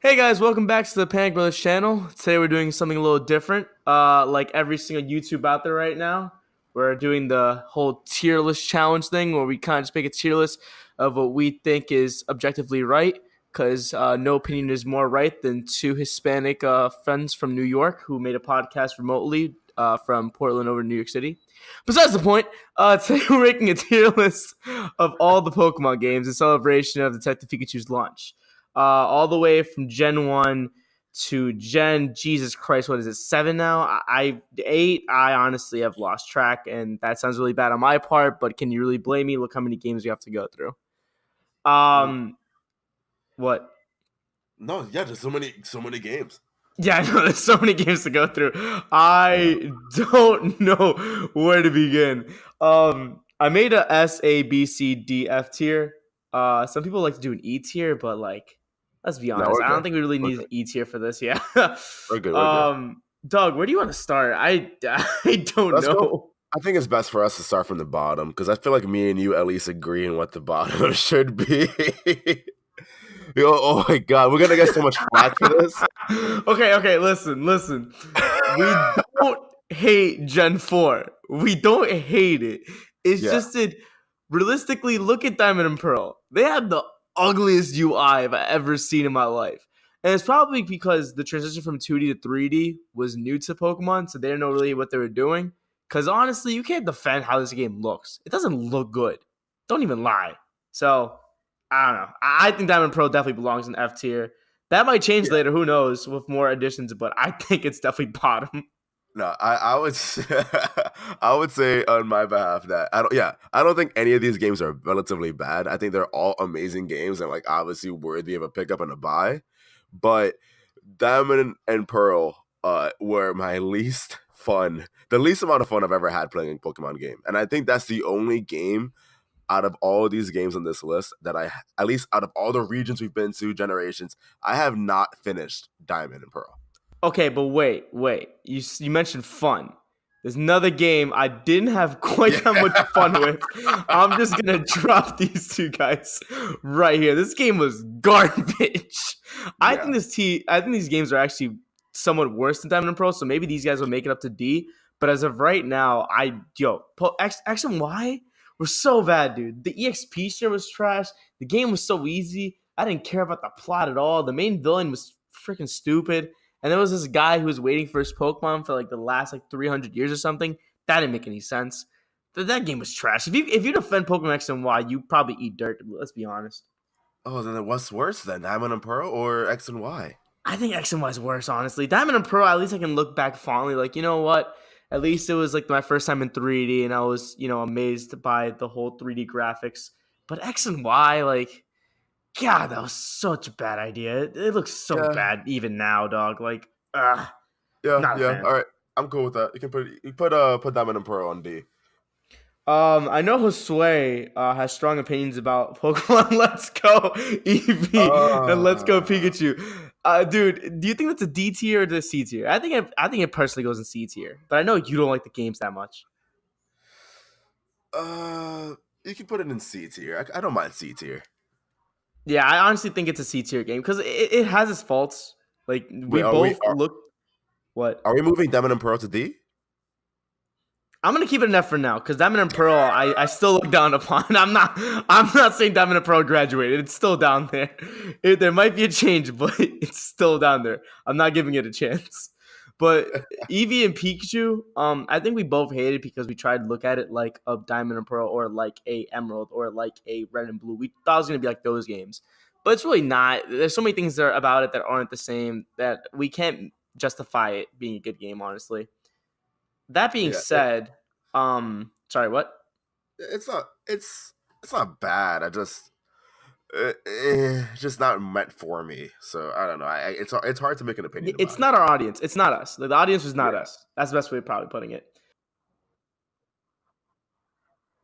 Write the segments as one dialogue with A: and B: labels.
A: Hey guys, welcome back to the Panic Brothers channel. Today we're doing something a little different. Like every single YouTube out there right now, we're doing the whole tier list challenge thing where we kind of just make a tier list of what we think is objectively right. Because no opinion is more right than two Hispanic friends from New York who made a podcast remotely from Portland over to New York City. Besides the point, today we're making a tier list of all the Pokemon games in celebration of Detective Pikachu's launch. All the way from Gen 1 to Gen, Jesus Christ, what is it, 7 now? 8, I honestly have lost track, and that sounds really bad on my part, but can you really blame me? Look how many games we have to go through.
B: Mm,
A: What?
B: No, yeah, there's so many games.
A: Yeah, I know there's so many games to go through.
B: Yeah.
A: I don't know where to begin. I made a S, A, B, C, D, F tier. Some people like to do an E tier, but like, let's be
B: No,
A: honest,
B: we're
A: I don't
B: good.
A: think we really
B: We're
A: need an
B: good.
A: E tier for this. Yeah.
B: We're good. We're good.
A: Doug, where do you want to start? I don't
B: Let's go.
A: know.
B: I think it's best for us to start from the bottom because I feel like me and you at least agree on what the bottom should be. Oh my god, we're gonna get so much flack for this.
A: Okay, listen. We don't hate Gen 4. We don't hate it. It's
B: Yeah,
A: just that realistically, look at Diamond and Pearl. They had the ugliest UI I've ever seen in my life. And it's probably because the transition from 2D to 3D was new to Pokemon, so they didn't know really what they were doing. Because honestly, you can't defend how this game looks. It doesn't look good. Don't even lie. So, I don't know. I think Diamond Pro definitely belongs in F tier. That might change
B: yeah.
A: later. Who knows with more additions? But I think it's definitely bottom.
B: No, I would I would say on my behalf that I don't think any of these games are relatively bad. I think they're all amazing games and like obviously worthy of a pickup and a buy. But Diamond and Pearl were my least fun, the least amount of fun I've ever had playing a Pokemon game. And I think that's the only game out of all these games on this list that at least out of all the regions we've been to, generations, I have not finished Diamond and Pearl.
A: Okay, but wait. You mentioned fun. There's another game I didn't have quite that much
B: Yeah.
A: fun with. I'm just gonna drop these two guys right here. This game was garbage.
B: Yeah.
A: I think these games are actually somewhat worse than Diamond and Pearl. So maybe these guys will make it up to D. But as of right now, X and Y were so bad, dude. The EXP share was trash. The game was so easy. I didn't care about the plot at all. The main villain was freaking stupid. And there was this guy who was waiting for his Pokemon for like the last like 300 years or something. That didn't make any sense. That game was trash. If you defend Pokemon X and Y, you probably eat dirt. Let's be honest.
B: Oh, then what's worse then, Diamond and Pearl or X and Y?
A: I think X and Y is worse, honestly. Diamond and Pearl, at least I can look back fondly, like, you know what? At least it was like my first time in 3D, and I was, amazed by the whole 3D graphics. But X and Y, like, God, that was such a bad idea. It looks so
B: Yeah,
A: bad even now, dog. Like,
B: yeah,
A: not a
B: yeah.
A: fan.
B: All right, I'm cool with that. You put Diamond and Pearl on D.
A: I know Josue has strong opinions about Pokemon Let's Go Eevee and Let's Go
B: Uh,
A: Pikachu. Dude, do you think that's a D tier or the C tier? I think it personally goes in C tier, but I know you don't like the games that much.
B: uh, you can put it in C tier. I don't mind C tier.
A: Yeah, I honestly think it's a C tier game because it has its faults. Like we
B: Wait, are we
A: both look what
B: are we moving Diamond and Pearl to D?
A: I'm gonna keep it an F for now because Diamond and Pearl I still look down upon. I'm not saying Diamond and Pearl graduated. It's still down there. There might be a change, but it's still down there. I'm not giving it a chance. But Eevee and Pikachu, I think we both hate it because we tried to look at it like a Diamond and Pearl or like a Emerald or like a Red and Blue. We thought it was gonna be like those games, but it's really not. There's so many things there about it that aren't the same that we can't justify it being a good game. Honestly. That being
B: Yeah,
A: said, sorry, what?
B: it's not bad. Just not meant for me. So I don't know. It's hard to make an opinion
A: It's
B: about it.
A: not our audience. It's not us. The audience was not
B: Yeah,
A: us. That's the best way of probably putting it.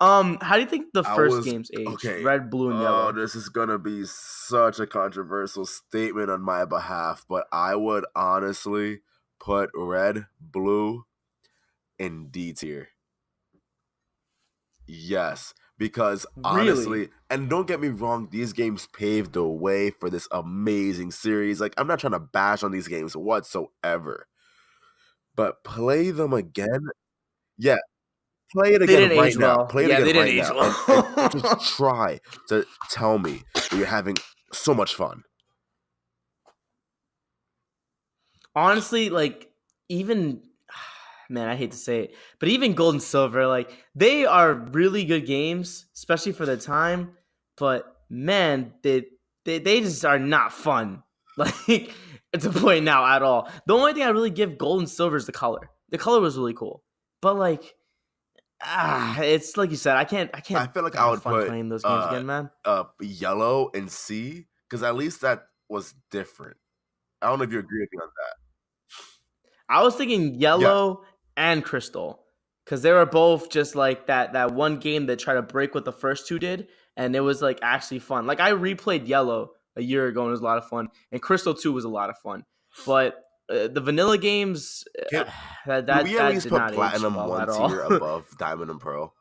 A: How do you think the
B: I
A: first
B: was
A: games aged?
B: okay.
A: Red, blue, and
B: Oh,
A: yellow.
B: this is gonna be such a controversial statement on my behalf, but I would honestly put red, blue in D tier. Yes, because
A: Really?
B: honestly, and don't get me wrong, these games paved the way for this amazing series. Like, I'm not trying to bash on these games whatsoever, but play them again. Yeah, play it
A: They
B: again
A: didn't
B: right
A: age
B: now.
A: well.
B: Play it
A: Yeah,
B: again
A: they didn't
B: right
A: age
B: now, and just
A: well.
B: try to tell me that you're having so much fun.
A: Honestly, like even man, I hate to say it, but even Gold and Silver, like they are really good games, especially for the time. But man, they just are not fun. Like to play now at all. The only thing I really give Gold and Silver is the color. The color was really cool, but like it's like you said, I
B: I
A: can't
B: feel like I
A: have
B: would
A: fun
B: put
A: playing those games again, man.
B: yellow and C because at least that was different. I don't know if you agree with me on that.
A: I was thinking
B: Yes.
A: Yellow and Crystal because they were both just like that one game that tried to break what the first two did, and it was like actually fun. Like I replayed Yellow a year ago and it was a lot of fun, and Crystal 2 was a lot of fun. But the vanilla games
B: Can
A: that
B: can
A: that
B: we at
A: that
B: least
A: did
B: put
A: not age
B: platinum
A: well
B: one
A: at all.
B: tier above diamond and pearl?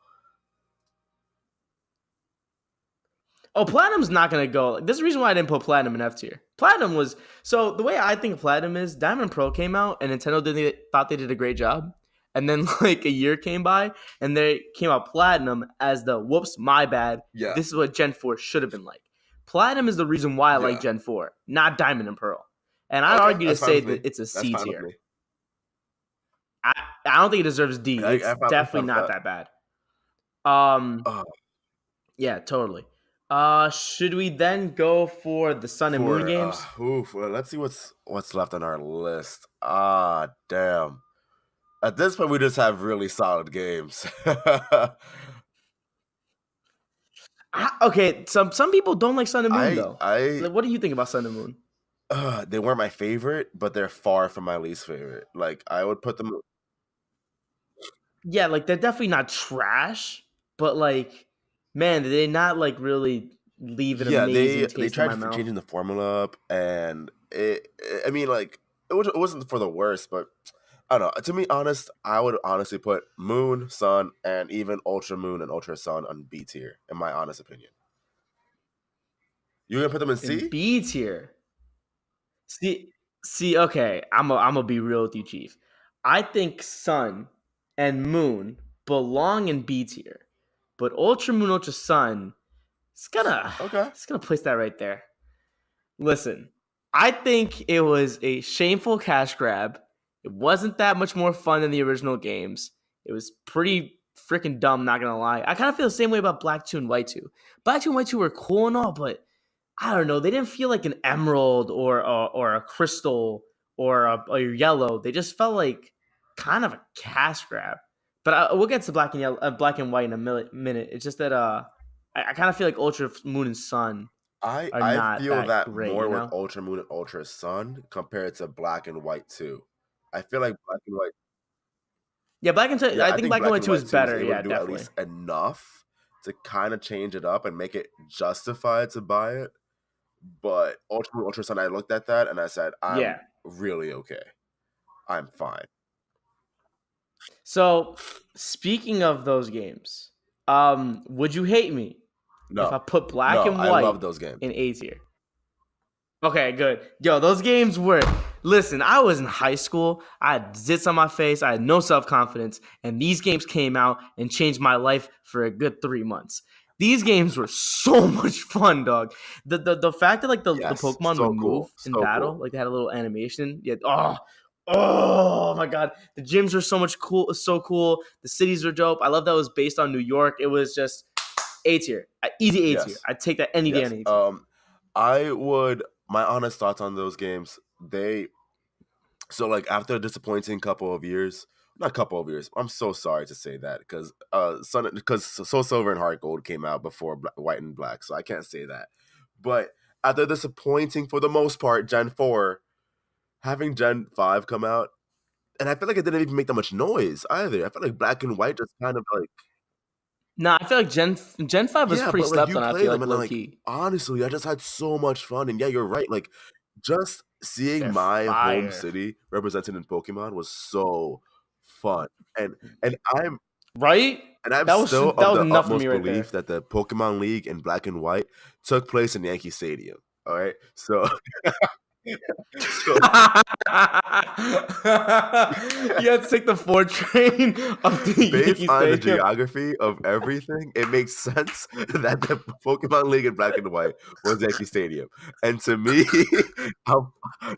A: Oh, Platinum's not gonna go. Like, there's a reason why I didn't put Platinum in F tier. Platinum was so the way I think of Platinum is Diamond Pro came out and Nintendo thought they did a great job, and then like a year came by and they came out Platinum as the whoops my bad.
B: Yeah.
A: This is what Gen 4 should have been like. Platinum is the reason why I like
B: Yeah.
A: Gen 4, not Diamond and Pearl. And I'd
B: Okay,
A: argue to
B: that's fine
A: say
B: with me.
A: that it's a
B: That's
A: C
B: fine with
A: tier.
B: me.
A: I, I don't think it deserves D. It's
B: I'm fine
A: definitely
B: with
A: not
B: that.
A: that bad. Um,
B: Uh,
A: yeah, totally. Should we then go for the Sun and Moon games?
B: well, let's see what's left on our list. Ah, damn. At this point, we just have really solid games.
A: Okay, some people don't like Sun and Moon
B: I
A: though.
B: I
A: Like, what do you think about Sun and Moon?
B: they weren't my favorite, but they're far from my least favorite. Like I would put them.
A: Yeah, like they're definitely not trash, but like, man, did they not like really leave an
B: Yeah,
A: amazing
B: they
A: taste in
B: tried
A: my mouth?
B: changing the formula up, and I mean, like it wasn't for the worst, but I don't know. To be honest, I would honestly put Moon, Sun, and even Ultra Moon and Ultra Sun on B tier. In my honest opinion, you gonna put them in
A: In
B: C?
A: B tier. See, okay, I'm gonna be real with you, Chief. I think Sun and Moon belong in B tier, but Ultra Moon, Ultra Sun,
B: Okay.
A: it's gonna place that right there. Listen, I think it was a shameful cash grab. It wasn't that much more fun than the original games. It was pretty freaking dumb, not gonna lie. I kind of feel the same way about Black 2 and White 2. Black 2 and White 2 were cool and all, but I don't know. They didn't feel like an emerald or a crystal or yellow. They just felt like kind of a cash grab. But we'll get to black and yellow, black and white in a minute. It's just that I kind of feel like Ultra Moon and Sun are
B: I
A: not
B: feel
A: that
B: that
A: great,
B: more
A: you
B: with
A: know?
B: Ultra Moon and Ultra Sun compared to Black and White too. I feel like Black and White.
A: Yeah, black and
B: Yeah,
A: I
B: I
A: think
B: think
A: black and
B: Black
A: white
B: and
A: two is
B: White 2 was
A: better.
B: able to
A: Yeah,
B: do at
A: definitely.
B: least enough to kind of change it up and make it justified to buy it. But Ultra Moon, Ultra Sun, I looked at that and I said, I'm
A: Yeah.
B: really okay. I'm fine.
A: So speaking of those games, would you hate me if I
B: No,
A: put black
B: no,
A: and
B: I
A: white
B: love those games.
A: in A tier? Okay, good. Yo, those games were. Listen, I was in high school. I had zits on my face. I had no self confidence, and these games came out and changed my life for a good 3 months. These games were so much fun, dog. The fact that like the
B: Yes,
A: Pokemon would
B: so cool,
A: move in
B: so
A: battle,
B: cool.
A: like they had a little animation. Yeah. Oh my god. The gyms were so cool. The cities were dope. I love that it was based on New York. It was just A tier, easy A tier.
B: Yes,
A: I'd take that any day,
B: yes.
A: any time.
B: I would. My honest thoughts on those games. They So like after a disappointing couple of years, not couple of years. I'm so sorry to say that because Soul Silver and Heart Gold came out before White and Black, so I can't say that. But after disappointing for the most part, Gen 4, having Gen 5 come out, and I feel like it didn't even make that much noise either. I feel like Black and White just kind of like
A: Nah, I feel like Gen 5 was
B: yeah,
A: pretty
B: but like
A: slept
B: you
A: on. I
B: play
A: feel
B: them
A: like
B: and then
A: low
B: like
A: key.
B: honestly, I just had so much fun. And yeah, you're right. Like just seeing
A: They're
B: my home
A: fire,
B: city represented in Pokemon was so fun. And I'm
A: right?
B: And I'm
A: That was
B: still
A: that
B: of
A: was
B: the
A: enough for me
B: utmost
A: right
B: belief
A: there.
B: that the Pokemon League in Black and White took place in Yankee Stadium. All right, so so
A: You had to take the 4 train up to
B: based
A: Yankee
B: on the
A: Stadium.
B: geography of everything, it makes sense that the Pokemon League in Black and White was Yankee Stadium. And to me, I'm-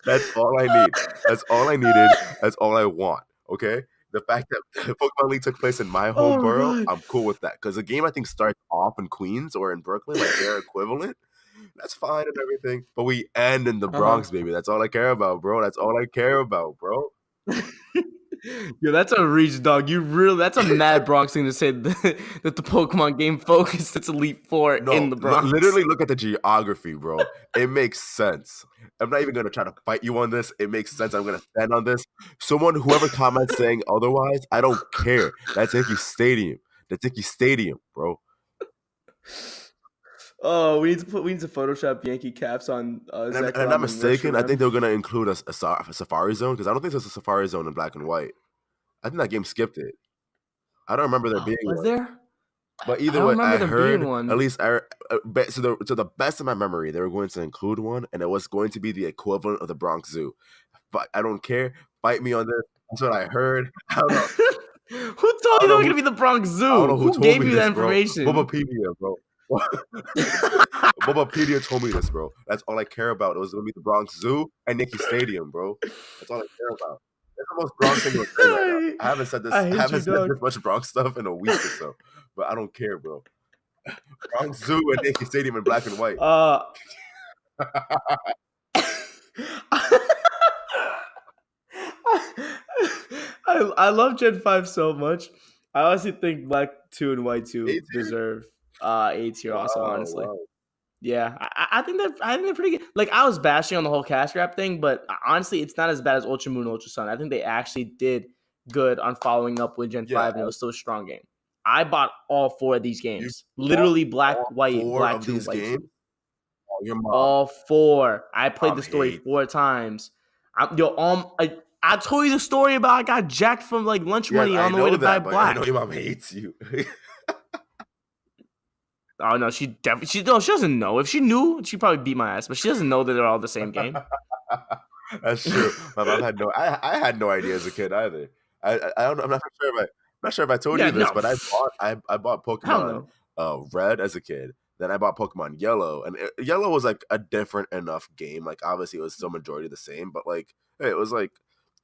B: that's all I need. That's all I needed. That's all I want. Okay. The fact that the Pokemon League took place in my home
A: Oh
B: borough,
A: god.
B: I'm cool with that. Because the game I think starts off in Queens or in Brooklyn, like their equivalent. That's fine and everything. But we end in the
A: Uh-huh.
B: Bronx, baby. That's all I care about, bro. That's all I care about, bro.
A: Yo, that's a reach, dog. That's a mad Bronx thing to say that the Pokemon game focused its Elite Four in
B: No,
A: the Bronx.
B: literally look at the geography, bro. It makes sense. I'm not even gonna try to fight you on this. It makes sense. I'm gonna stand on this. Whoever comments saying otherwise, I don't care. That's Yankee Stadium. That's Yankee Stadium, bro.
A: Oh, we need to Photoshop Yankee caps on
B: And
A: Zach
B: I'm not
A: Rom and
B: mistaken. I think
A: Reshiram.
B: they're gonna include a Safari Zone because I don't think there's a Safari Zone in Black and White. I think that game skipped it. I don't remember there being
A: Was
B: one.
A: there?
B: But
A: I
B: either
A: don't
B: way,
A: remember
B: I
A: there being
B: heard at
A: one.
B: least to the best of my memory, they were going to include one, and it was going to be the equivalent of the Bronx Zoo. But I don't care. Fight me on this. That's what I heard. I don't know.
A: Who
B: I
A: told you
B: don't
A: they
B: know
A: were
B: who.
A: gonna be the Bronx
B: I don't
A: Zoo?
B: know who
A: Who
B: told
A: gave
B: me
A: you that
B: this, bro.
A: information?
B: Bubapedia, bro. Bubapedia told me this, bro. That's all I care about. It was gonna be the Bronx Zoo and Yankee Stadium, bro. That's all I care about. That's the most Bronx thing you'll say right now.
A: I,
B: I haven't said this.
A: I
B: I
A: hate
B: haven't
A: you,
B: said
A: dog.
B: this much Bronx stuff in a week or so. But I don't care, bro. Bronx Zoo and Yankee Stadium in black and white.
A: Uh, I love Gen 5 so much. I honestly think Black 2 and White 2
B: A-tier?
A: deserve A tier also,
B: Wow,
A: honestly.
B: wow.
A: Yeah, I think they're pretty good. Like I was bashing on the whole cash grab thing, but honestly, it's not as bad as Ultra Moon, Ultra Sun. I think they actually did good on following up with Gen
B: Yeah,
A: 5, and it was still a strong game. I bought all 4 of these
B: you
A: games.
B: bought
A: Literally Black,
B: all
A: White,
B: 4
A: Black
B: of
A: 2,
B: these
A: White
B: games?
A: 2.
B: Oh, your
A: All 4. I played
B: mom
A: the story
B: hates
A: 4 times. I told you the story about I got jacked from like lunch
B: Yes,
A: money
B: I
A: on the way
B: know
A: to buy
B: that, but I know
A: Black.
B: your mom hates you.
A: Oh no, she definitely she doesn't know. If she knew, she'd probably beat my ass. But she doesn't know that they're all the same game.
B: That's true. My mom had no I had no idea as a kid either. I don't know, I'm not sure if I told
A: Yeah,
B: you this,
A: no,
B: but I bought
A: I don't
B: Pokemon
A: know.
B: Red as a kid. Then I bought Pokemon Yellow, and Yellow was like a different enough game. Like obviously it was still majority the same, but like hey, it was like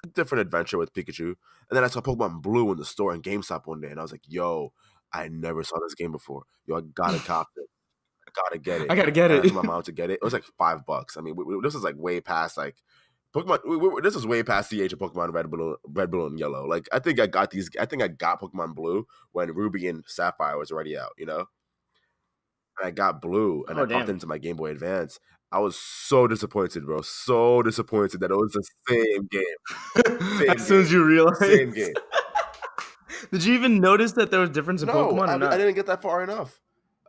B: a different adventure with Pikachu. And then I saw Pokemon Blue in the store in GameStop one day, and I was like, "Yo, I never saw this game before. Yo, I gotta cop this. I gotta get
A: I
B: it."
A: gotta get
B: And I
A: it.
B: told my mom to get it. It was like $5. I mean, this is like way past like Pokemon. This is way past the age of Pokemon Red, Blue, and Yellow. Like I think I got these. I think I got Pokemon Blue when Ruby and Sapphire was already out. You know, and I got Blue, and I
A: Oh
B: popped
A: damn!
B: into my Game Boy Advance. I was so disappointed, bro. So disappointed that it was the same game,
A: As
B: same
A: soon
B: game,
A: as you
B: same
A: realize,
B: game.
A: did you even notice that there was difference in
B: No,
A: Pokemon or
B: I
A: not?
B: didn't get that far enough.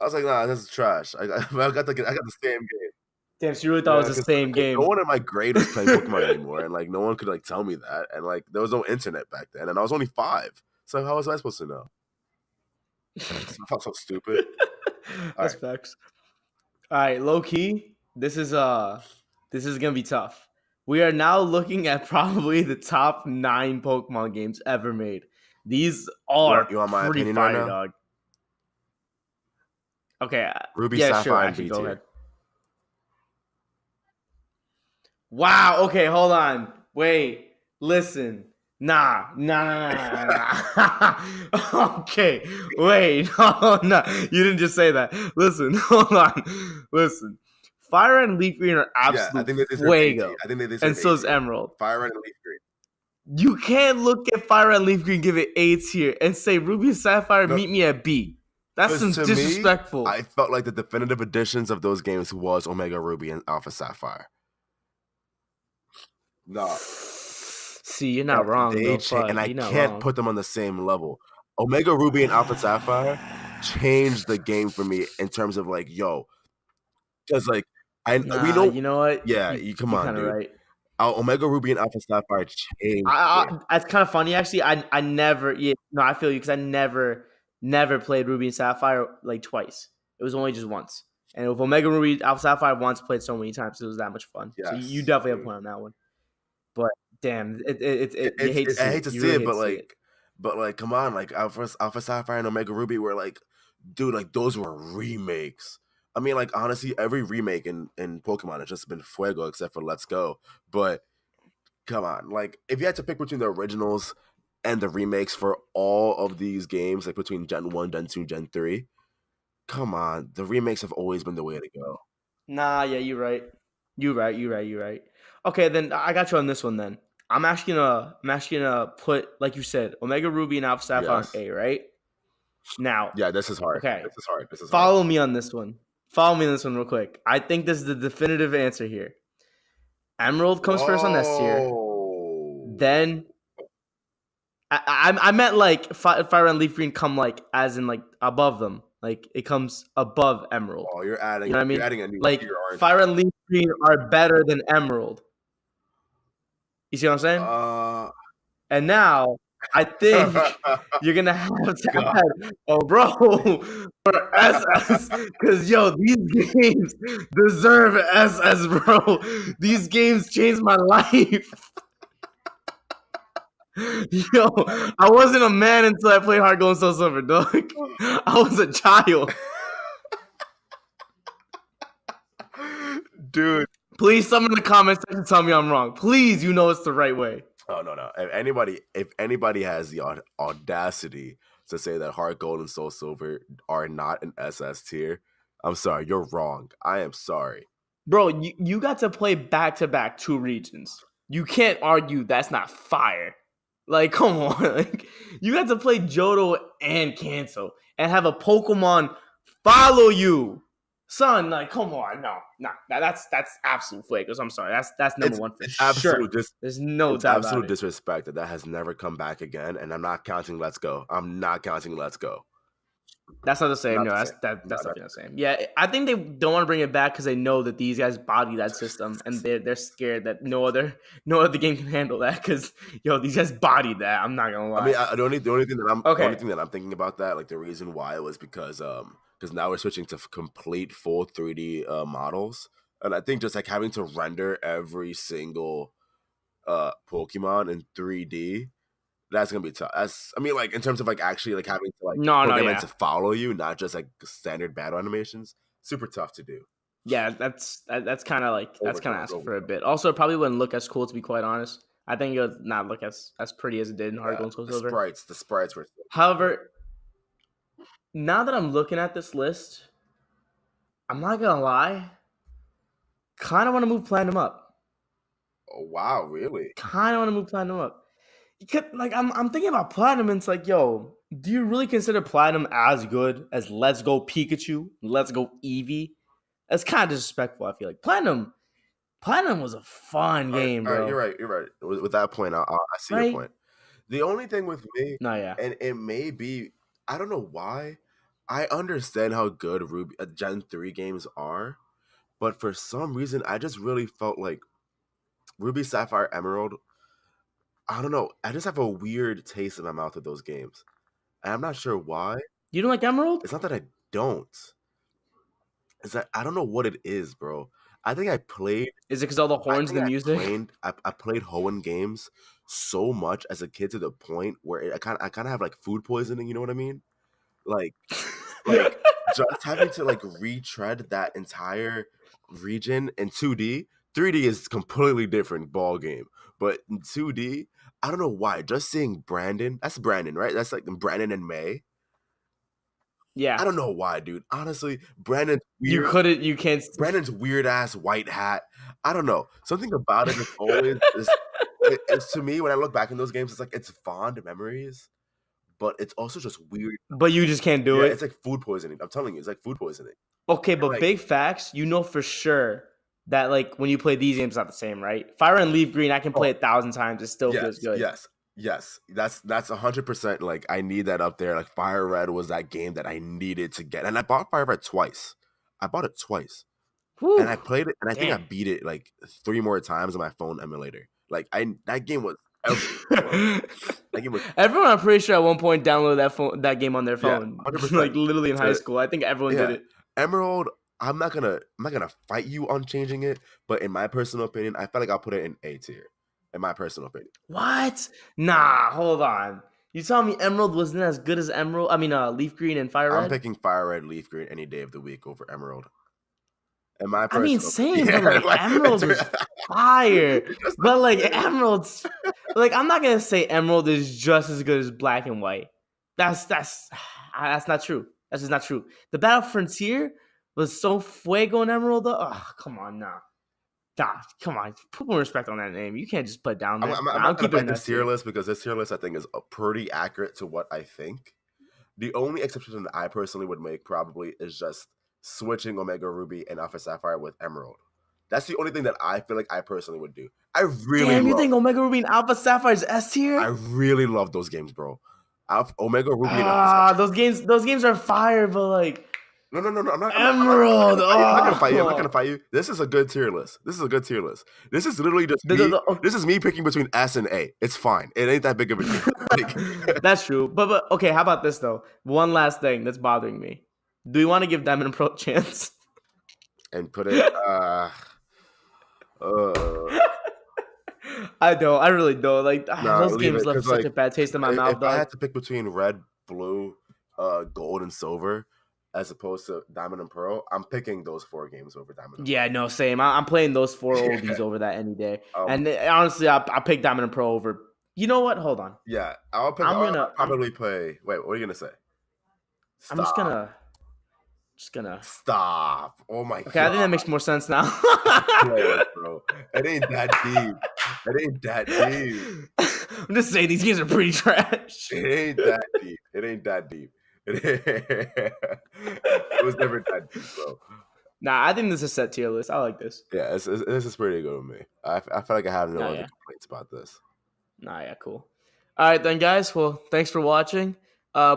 B: I was like, nah, this is trash. I got the same game.
A: Damn, so you really thought it
B: Yeah,
A: was the
B: because
A: same
B: no
A: game.
B: one in my grade was playing Pokemon anymore, and like no one could like tell me that, and like there was no internet back then, and I was only 5. So how was I supposed to know? I felt so stupid. All
A: That's
B: right,
A: facts. All right, low key. This is gonna be tough. We are now looking at probably the top 9 Pokemon games ever made. These are
B: you want my
A: pretty
B: opinion right
A: fire,
B: now?
A: dog. Okay,
B: Ruby,
A: yeah, sure.
B: Sapphire, and
A: Actually,
B: B
A: go
B: tier.
A: ahead. Wow. Okay, hold on. Wait. Listen. Nah. Okay. Wait. No. You didn't just say that. Listen. Hold on. Listen. Fire and Leaf Green are
B: Yeah, I
A: absolute
B: think they deserve A tier.
A: fuego.
B: I think they
A: And
B: deserve A
A: so is
B: tier.
A: Emerald.
B: FireRed and LeafGreen.
A: You can't look at Fire and Leaf Green, give it A tier, and say Ruby and Sapphire
B: No,
A: meet me at B. That's
B: because
A: some
B: to me,
A: disrespectful.
B: I felt like the definitive editions of those games was Omega Ruby and Alpha Sapphire. No,
A: See, you're not
B: but
A: wrong
B: they
A: though.
B: change, and
A: Fuck,
B: I
A: you're not
B: can't
A: wrong.
B: put them on the same level. Omega Ruby and Alpha Sapphire changed the game for me in terms of like, yo, because like we
A: Nah,
B: know,
A: you know what?
B: yeah,
A: You
B: you come
A: you
B: on,
A: kind of
B: dude.
A: right.
B: Omega Ruby and Alpha Sapphire changed the game.
A: It's kind of funny actually. I never. Yeah, no, I feel you because I never never played Ruby and Sapphire like twice. It was only just once. And with Omega Ruby, Alpha Sapphire once played so many times, it was that much fun. So you
B: Yes,
A: definitely have a
B: dude.
A: point on that one. But damn, you
B: It's
A: hate to
B: I
A: see
B: hate
A: it.
B: to
A: You
B: see
A: really
B: it,
A: hate to see it.
B: but like, come on, like Alpha Sapphire and Omega Ruby were like, dude, like those were remakes. I mean, like honestly, every remake in Pokemon has just been Fuego except for Let's Go. But come on, like if you had to pick between the originals and the remakes for all of these games, like between Gen 1, Gen 2, Gen 3, come on, the remakes have always been the way to go.
A: Nah, yeah, you're right. You're right. Okay, then I got you on this one. Then I'm actually gonna put, like you said, Omega Ruby and Alpha Sapphire on
B: Yes.
A: A. Right now,
B: Yeah, this is hard.
A: okay.
B: This is hard. This is hard.
A: Follow me on this one. Follow me on this one real quick. I think this is the definitive answer here. Emerald comes first on S tier.
B: Whoa.
A: Then I meant like Fire and Leaf Green come like as in like above them. Like it comes above Emerald.
B: Oh,
A: You know what I
B: you're
A: mean?
B: adding a new
A: Like
B: tier, aren't
A: Fire and Leaf Green are better than Emerald. You see what I'm saying?
B: you?
A: And now I think you're gonna have to
B: God.
A: add, oh bro, for SS, because yo, these games deserve SS, bro. These games changed my life. Yo, I wasn't a man until I played Hard Gold and Soul Silver, dog. I was a child.
B: Dude.
A: Please, someone in the comments section tell me I'm wrong. Please, you know it's the right way.
B: Oh no. If anybody has the audacity to say that Heart Gold and Soul Silver are not an SS tier, I'm sorry, you're wrong. I am sorry.
A: Bro, you got to play back-to-back 2 regions. You can't argue that's not fire. Like, come on. Like, you got to play Johto and Kanto and have a Pokemon follow you. Son, like, come on. No. That's absolute flakers. I'm sorry. That's number
B: It's
A: one for
B: it's
A: sure. There's no
B: it's
A: doubt about
B: absolute
A: it.
B: disrespect that has never come back again, and I'm not counting Let's Go. I'm not counting Let's Go.
A: That's not the same.
B: Not
A: No,
B: the
A: that's
B: same.
A: that,
B: No,
A: that's
B: no.
A: definitely not the same. Yeah, I think they don't want to bring it back because they know that these guys body that system, and they're scared that no other game can handle that. Because yo, these guys bodied that. I'm not gonna
B: I mean,
A: lie.
B: the only
A: Okay,
B: thing that I'm thinking about that, like the reason why was because now we're switching to complete full 3D models, and I think just like having to render every single Pokemon in 3D, that's gonna be tough. That's I mean, like in terms of like actually like having to like
A: no,
B: program it to
A: yeah,
B: follow you, not just like standard battle animations. Super tough to do.
A: yeah. That's kind of like that's kind of asking for a
B: Overkill.
A: bit. Also, it probably wouldn't look as cool, to be quite honest. I think it would not look as pretty as it did in Hard
B: Yeah,
A: Gold and Soul Silver.
B: the sprites were.
A: However, now that I'm looking at this list, I'm not gonna lie. Kind of want to move Platinum up.
B: Oh wow, really?
A: Kind of want to move Platinum up. Like I'm thinking about Platinum, and it's like, yo, do you really consider Platinum as good as Let's Go Pikachu, Let's Go Eevee? That's kind of disrespectful. I feel like Platinum was a fun game,
B: All right,
A: bro.
B: you're right. With that point, I see your
A: Right?
B: point. The only thing with me,
A: No, yeah.
B: and it may be, I don't know why. I understand how good Ruby Gen 3 games are, but for some reason, I just really felt like Ruby, Sapphire, Emerald. I don't know. I just have a weird taste in my mouth with those games, and I'm not sure why.
A: You don't like Emerald?
B: It's not that I don't. It's that I don't know what it is, bro. I think I played
A: Is it because all the
B: I
A: horns,
B: think
A: and the music?
B: I played Hoenn games so much as a kid to the point where I kind of have like food poisoning. You know what I mean? Like like just having to like retread that entire region in 2D. 3D is completely different ball game, but in 2D, I don't know why. Just seeing Brandon, that's Brandon, right? That's like Brandon and May. I
A: Yeah,
B: don't know why, dude. Honestly,
A: you couldn't. You can't.
B: Brandon's weird ass white hat. I don't know. Something about it is always it's to me when I look back in those games, it's like it's fond memories, but it's also just weird.
A: But you just can't do
B: Yeah,
A: it.
B: it's like food poisoning. I'm telling you, it's like food poisoning.
A: Okay,
B: And
A: but
B: like,
A: big facts, you know for sure that like when you play these games, it's not the same, right? Fire and Leaf Green, I can play
B: oh
A: 1,000 times. It still feels good.
B: yes. That's 100%. Like I need that up there. Like Fire Red was that game that I needed to get, and I bought Fire Red twice. I bought it twice. And I
A: Whew,
B: played it, and I think I
A: damn.
B: beat it like 3 more times on my phone emulator. Like I that game was That game was
A: Everyone, I'm pretty sure at one point downloaded that game on their
B: yeah,
A: phone,
B: 100%.
A: like literally in high
B: So,
A: school. I think everyone did
B: yeah,
A: it.
B: Emerald. I'm not gonna fight you on changing it, but in my personal opinion, I feel like I'll put it in A tier. In my personal opinion,
A: What? Nah, hold on. You telling me Emerald wasn't as good as Emerald? I mean, Leaf Green and Fire
B: I'm
A: Red.
B: picking FireRed LeafGreen any day of the week over Emerald. In my
A: I mean,
B: personal
A: same,
B: opinion,
A: but
B: yeah,
A: like
B: like
A: Emerald was fire.
B: that's
A: But like
B: unfair.
A: Emerald's like I'm not gonna say Emerald is just as good as Black and White. That's not true. That's just not true. The Battle Frontier was so fuego in Emerald. Oh, come on, nah. Nah, come on. Put more respect on that name. You can't just put it down
B: I'm,
A: there.
B: I'm, I'm
A: Nah, I'll
B: not gonna
A: keep it
B: fight
A: in
B: this
A: S
B: tier
A: tier.
B: list because this tier list I think is pretty accurate to what I think. The only exception that I personally would make probably is just switching Omega Ruby and Alpha Sapphire with Emerald. That's the only thing that I feel like I personally would do.
A: Damn, you think Omega Ruby and Alpha Sapphire is S
B: I
A: tier?
B: really love those games, bro. Omega Ruby and Alpha Sapphire.
A: Those games are fire, but like
B: No, no, no, no. I'm not
A: Emerald.
B: gonna fight you. I'm not gonna fight you. I'm not
A: Oh,
B: gonna fight you. This is a good tier list. This is a good tier list. This is literally just
A: the, the,
B: me.
A: the,
B: This is me picking between S and A. It's fine. It ain't that big of a deal. Like,
A: That's true. But okay, how about this though? One last thing that's bothering me. Do you want to give Diamond and Pearl a chance?
B: and put it. Uh,
A: I don't. I really don't. Like
B: nah,
A: those
B: leave
A: games
B: it.
A: left
B: Cause
A: such
B: like,
A: a bad taste in my
B: if
A: mouth,
B: I
A: dog.
B: had to pick between red, blue, gold, and silver, as opposed to diamond and pearl, I'm picking those 4 games over diamond and
A: Yeah, no, same. I'm playing those four oldies
B: pearl.
A: over that any day.
B: um,
A: And honestly, I pick Diamond and Pearl over. You know what? Hold on.
B: yeah, I'll pick.
A: I'm
B: I'll
A: gonna.
B: probably play. Wait, what are you gonna say?
A: I'm just
B: Stop.
A: gonna. Just gonna.
B: Stop. Oh my
A: Okay, I think
B: god.
A: that makes more sense now.
B: Playing, bro. It ain't that deep. It ain't that deep.
A: I'm just saying these games are pretty trash.
B: It ain't that deep. It ain't that deep. It was never that deep, bro.
A: Nah, I think this is a set tier list. I like this.
B: Yeah, this is pretty good with me. I feel like I have no
A: Nah,
B: other
A: yeah.
B: complaints about this.
A: Nah, yeah, cool. All right, then, guys. Well, thanks for watching.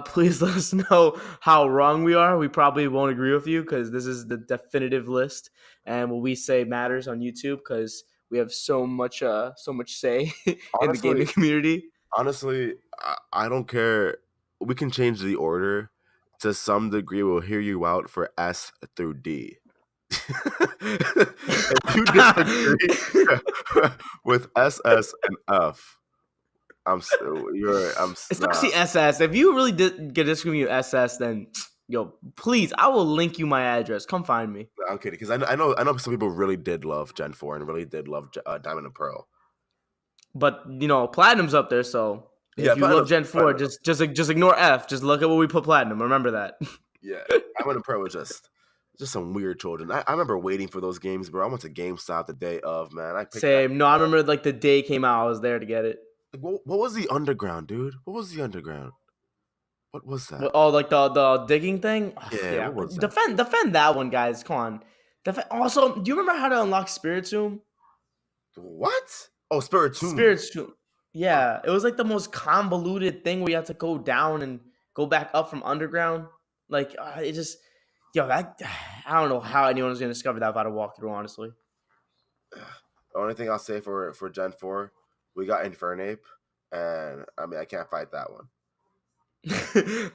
A: Please let us know how wrong we are. We probably won't agree with you because this is the definitive list, and what we say matters on YouTube because we have so much say in the gaming
B: Honestly,
A: community.
B: I don't care. We can change the order to some degree. We'll hear you out for S through D. If you disagree with SS and F, nah.
A: Especially SS. If you really did get disagree with SS, then yo, please, I will link you my address. Come find me.
B: I'm kidding because I know some people really did love Gen 4 and really did love Diamond and Pearl.
A: But Platinum's up there, so
B: Yeah,
A: if you love Gen 4,
B: Platinum.
A: just ignore F. Just look at what we put Platinum. Remember that.
B: Yeah, Diamond and Pearl was just some weird children. I remember waiting for those games, bro. I went to GameStop the day of, man. I picked that.
A: Same. No, I remember like the day came out, I was there to get it.
B: Like, what was the underground, dude? What was the underground? What was that?
A: Oh, like the digging thing. Ugh,
B: Yeah,
A: yeah,
B: what was that?
A: defend that one, guys. Come on. Also, do you remember how to unlock Spirit Tomb?
B: What? Oh, Spirit Tomb.
A: Spirit Tomb. Yeah, it was like the most convoluted thing where you had to go down and go back up from underground. Like it just, that I don't know how anyone was gonna discover that without a walkthrough. Honestly,
B: The only thing I'll say for Gen 4, we got Infernape, and I mean I can't fight that one.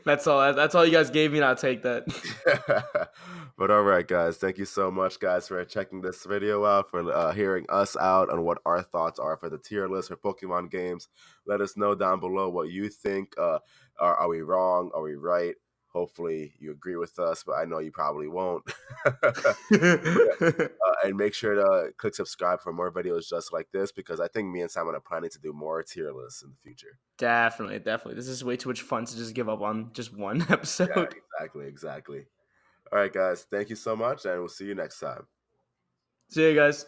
A: that's all. That's all you guys gave me, and I'll take that.
B: But all right, guys, thank you so much, guys, for checking this video out, for hearing us out on what our thoughts are for the tier list for Pokemon games. Let us know down below what you think. Are we wrong? Are we right? Hopefully you agree with us, but I know you probably won't. And make sure to click subscribe for more videos just like this, because I think me and Simon are planning to do more tier lists in the future.
A: Definitely. This is way too much fun to just give up on just one
B: Yeah,
A: episode.
B: exactly. All right, guys, thank you so much, and we'll see you next time.
A: See you guys.